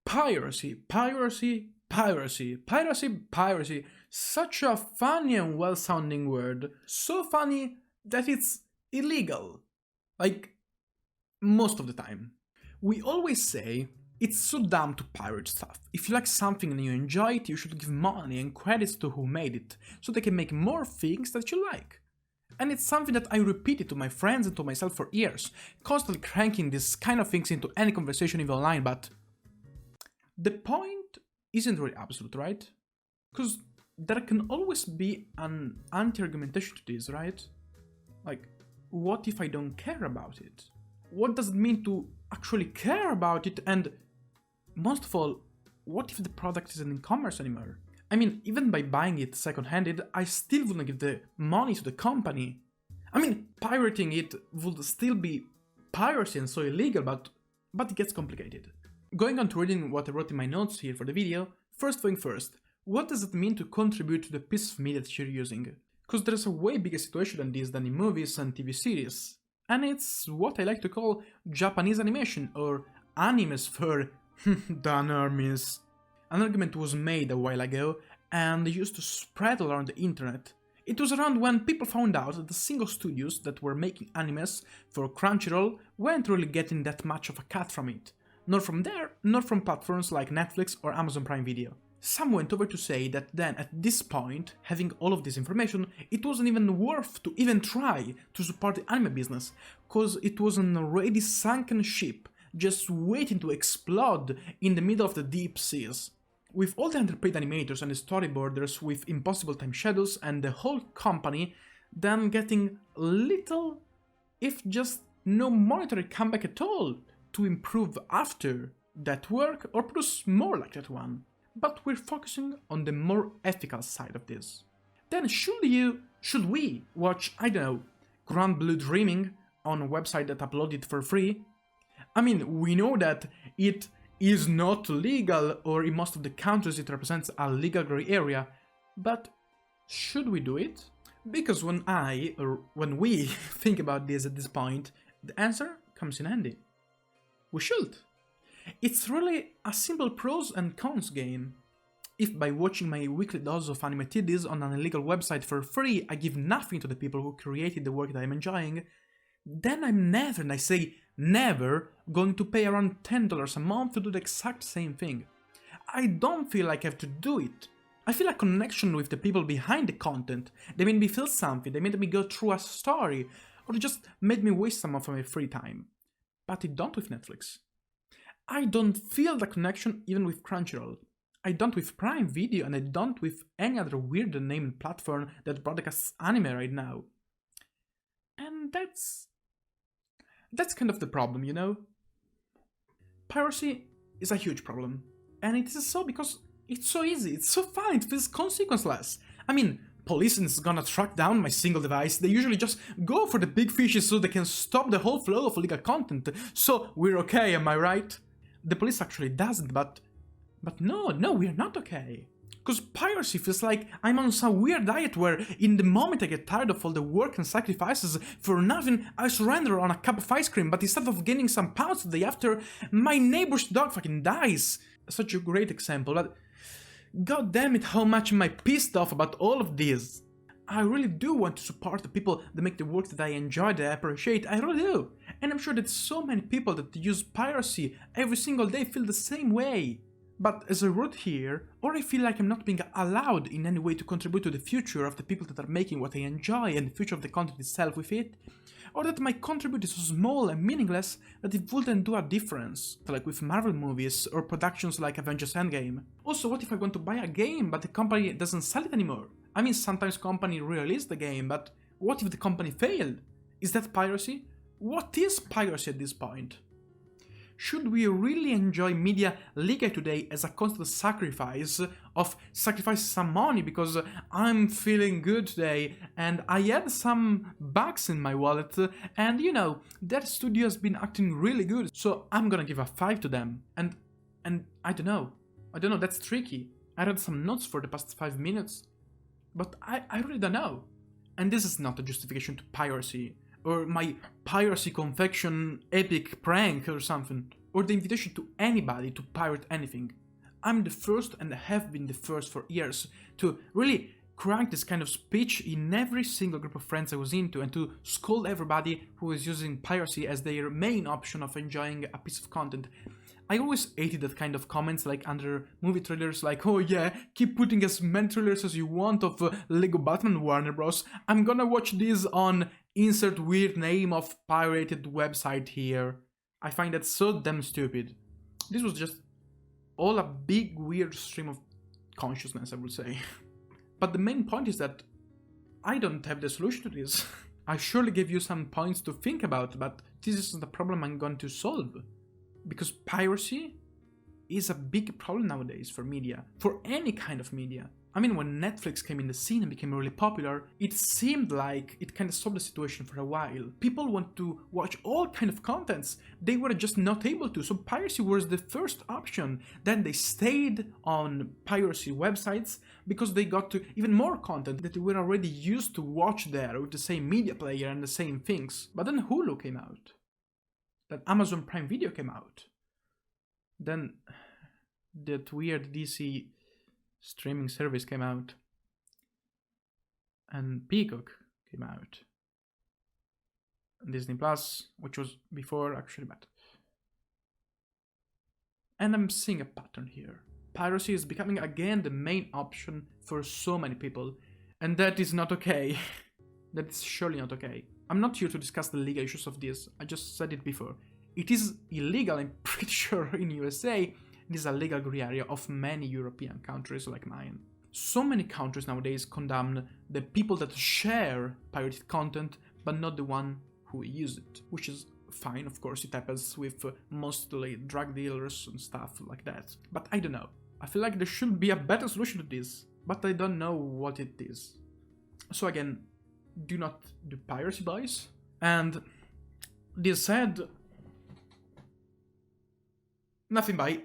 Piracy, piracy, piracy, piracy, piracy. Such a funny and well-sounding word. So funny that it's illegal. Like, most of the time. We always say, it's so dumb to pirate stuff. If you like something and you enjoy it, you should give money and credits to who made it, so they can make more things that you like. And it's something that I repeated to my friends and to myself for years, constantly cranking these kind of things into any conversation even online, but the point isn't really absolute, right? Because there can always be an anti-argumentation to this, right? Like, what if I don't care about it? What does it mean to actually care about it? And most of all, what if the product isn't in commerce anymore? I mean, even by buying it second-handed, I still wouldn't give the money to the company. I mean, pirating it would still be piracy and so illegal, but it gets complicated. Going on to reading what I wrote in my notes here for the video, first thing first, what does it mean to contribute to the piece of media that you're using? Because there's a way bigger situation than this than in movies and TV series. And it's what I like to call Japanese animation, or animes for the normies. An argument was made a while ago and used to spread around the internet. It was around when people found out that the single studios that were making animes for Crunchyroll weren't really getting that much of a cut from it. Nor from there, nor from platforms like Netflix or Amazon Prime Video. Some went over to say that then at this point, having all of this information, it wasn't even worth to even try to support the anime business, cause it was an already sunken ship, just waiting to explode in the middle of the deep seas. With all the underpaid animators and the storyboarders with impossible time schedules and the whole company then getting little, if just no monetary comeback at all, to improve after that work or produce more like that one. But we're focusing on the more ethical side of this. Then should we watch, I don't know, Grand Blue Dreaming on a website that uploaded for free? I mean, we know that it is not legal, or in most of the countries it represents a legal gray area, but should we do it? Because when we think about this at this point, the answer comes in handy. We should. It's really a simple pros and cons game. If by watching my weekly dose of anime Tiddies on an illegal website for free I give nothing to the people who created the work that I'm enjoying, then I'm never, and I say never, going to pay around $10 a month to do the exact same thing. I don't feel like I have to do it. I feel a connection with the people behind the content. They made me feel something, they made me go through a story, or they just made me waste some of my free time. But I don't with Netflix. I don't feel the connection even with Crunchyroll. I don't with Prime Video, and I don't with any other weird named platform that broadcasts anime right now. And that's kind of the problem, you know? Piracy is a huge problem. And it is so because it's so easy, it's so fun, it feels consequenceless. I mean, police is gonna track down my single device, they usually just go for the big fishes so they can stop the whole flow of illegal content. So we're okay, am I right? The police actually doesn't, but no, we're not okay. Cause piracy feels like I'm on some weird diet where in the moment I get tired of all the work and sacrifices for nothing, I surrender on a cup of ice cream, but instead of gaining some pounds the day after, my neighbor's dog fucking dies. Such a great example, but god damn it, how much am I pissed off about all of this. I really do want to support the people that make the work that I enjoy, that I appreciate, I really do. And I'm sure that so many people that use piracy every single day feel the same way. But as I wrote here, or I feel like I'm not being allowed in any way to contribute to the future of the people that are making what I enjoy and the future of the content itself with it, or that my contribute is so small and meaningless that it wouldn't do a difference, like with Marvel movies or productions like Avengers Endgame. Also, what if I want to buy a game but the company doesn't sell it anymore? I mean, sometimes company re-release the game, but what if the company failed? Is that piracy? What is piracy at this point? Should we really enjoy media legally today as a constant sacrifice of sacrificing some money because I'm feeling good today and I had some bucks in my wallet and you know, that studio has been acting really good, so I'm gonna give a 5 to them. And I don't know, that's tricky. I read some notes for the past 5 minutes, but I really don't know. And this is not a justification to piracy, or my piracy confection epic prank or something. or the invitation to anybody to pirate anything. I'm the first and have been the first for years to really crank this kind of speech in every single group of friends I was into and to scold everybody who is using piracy as their main option of enjoying a piece of content. I always hated that kind of comments like under movie trailers like, oh yeah, keep putting as many trailers as you want of Lego Batman Warner Bros. I'm gonna watch this on insert weird name of pirated website here. I find that so damn stupid. This was just all a big weird stream of consciousness, I would say. But the main point is that I don't have the solution to this. I surely gave you some points to think about, but this is the problem I'm going to solve. Because piracy is a big problem nowadays for media, for any kind of media. I mean, when Netflix came in the scene and became really popular, it seemed like it kind of solved the situation for a while. People want to watch all kind of contents, they were just not able to, so piracy was the first option. Then they stayed on piracy websites because they got to even more content that they were already used to watch there with the same media player and the same things. But then Hulu came out. Then Amazon Prime Video came out. Then that weird DC streaming service came out. And Peacock came out. And Disney Plus, which was before actually bad. And I'm seeing a pattern here. Piracy is becoming again the main option for so many people. And that is not okay. That is surely not okay. I'm not here to discuss the legal issues of this, I just said it before. It is illegal, I'm pretty sure, in USA. It is a legal gray area of many European countries like mine. So many countries nowadays condemn the people that share pirated content, but not the one who use it. Which is fine, of course, it happens with mostly drug dealers and stuff like that. But I don't know. I feel like there should be a better solution to this, but I don't know what it is. So again, do not do piracy, boys. And this said, nothing, bye.